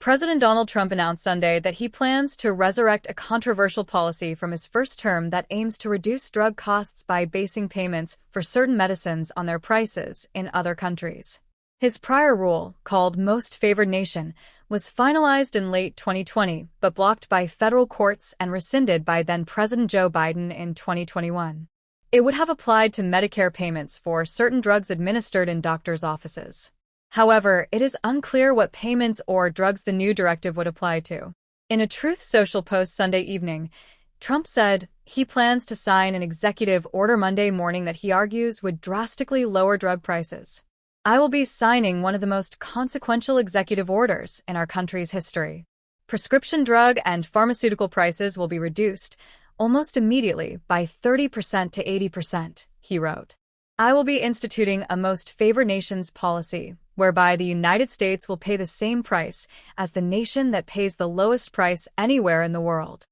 President Donald Trump announced Sunday that he plans to resurrect a controversial policy from his first term that aims to reduce drug costs by basing payments for certain medicines on their prices in other countries. His prior rule, called Most Favored Nation, was finalized in late 2020 but blocked by federal courts and rescinded by then-President Joe Biden in 2021. It would have applied to Medicare payments for certain drugs administered in doctors' offices. However, it is unclear what payments or drugs the new directive would apply to. In a Truth Social post Sunday evening, Trump said he plans to sign an executive order Monday morning that he argues would drastically lower drug prices. "I will be signing one of the most consequential executive orders in our country's history. Prescription drug and pharmaceutical prices will be reduced almost immediately by 30% to 80%, he wrote. "I will be instituting a most favored nations policy, whereby the United States will pay the same price as the nation that pays the lowest price anywhere in the world."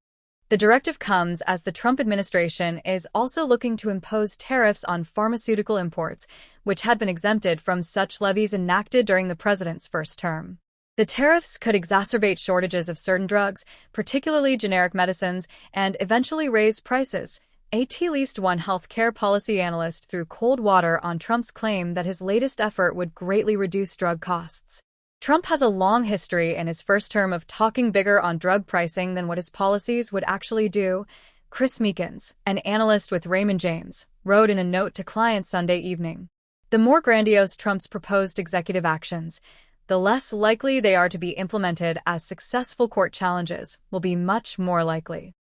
The directive comes as the Trump administration is also looking to impose tariffs on pharmaceutical imports, which had been exempted from such levies enacted during the president's first term. The tariffs could exacerbate shortages of certain drugs, particularly generic medicines, and eventually raise prices. At least one healthcare policy analyst threw cold water on Trump's claim that his latest effort would greatly reduce drug costs. Trump has a long history in his first term of talking bigger on drug pricing than what his policies would actually do. Chris Meekins, an analyst with Raymond James, wrote in a note to clients Sunday evening. The more grandiose Trump's proposed executive actions, the less likely they are to be implemented, as successful court challenges will be much more likely.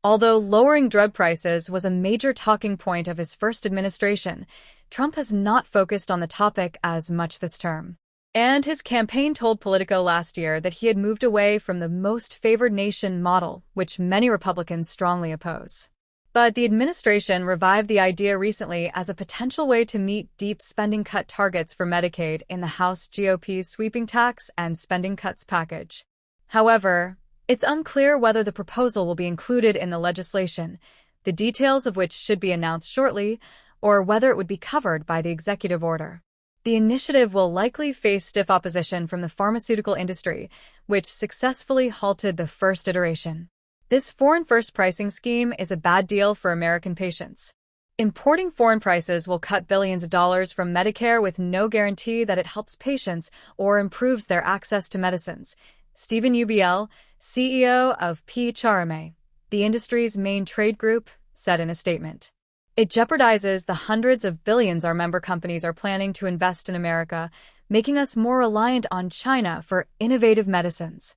Although lowering drug prices was a major talking point of his first administration, Trump has not focused on the topic as much this term. And his campaign told Politico last year that he had moved away from the most favored nation model, which many Republicans strongly oppose. But the administration revived the idea recently as a potential way to meet deep spending cut targets for Medicaid in the House GOP's sweeping tax and spending cuts package. However, it's unclear whether the proposal will be included in the legislation, the details of which should be announced shortly, or whether it would be covered by the executive order. The initiative will likely face stiff opposition from the pharmaceutical industry, which successfully halted the first iteration. This foreign-first pricing scheme is a bad deal for American patients. Importing foreign prices will cut billions of dollars from Medicare with no guarantee that it helps patients or improves their access to medicines. Stephen Ubiel, CEO of PHRMA, the industry's main trade group, said in a statement. "It jeopardizes the hundreds of billions our member companies are planning to invest in America, making us more reliant on China for innovative medicines."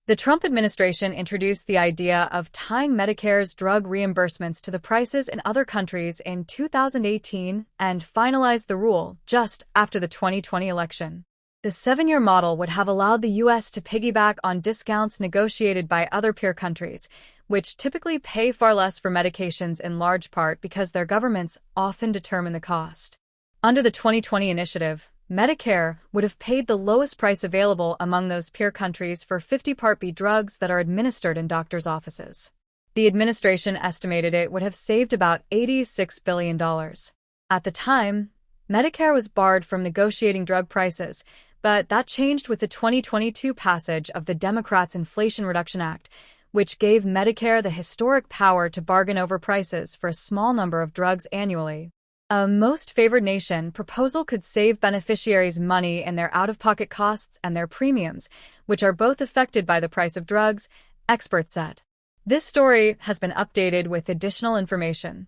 The Trump administration introduced the idea of tying Medicare's drug reimbursements to the prices in other countries in 2018 and finalized the rule just after the 2020 election. The 7-year model would have allowed the U.S. to piggyback on discounts negotiated by other peer countries, which typically pay far less for medications in large part because their governments often determine the cost. Under the 2020 initiative, Medicare would have paid the lowest price available among those peer countries for 50 Part B drugs that are administered in doctors' offices. The administration estimated it would have saved about $86 billion. At the time, Medicare was barred from negotiating drug prices, but that changed with the 2022 passage of the Democrats' Inflation Reduction Act, which gave Medicare the historic power to bargain over prices for a small number of drugs annually. A most favored nation proposal could save beneficiaries money in their out-of-pocket costs and their premiums, which are both affected by the price of drugs, experts said. This story has been updated with additional information.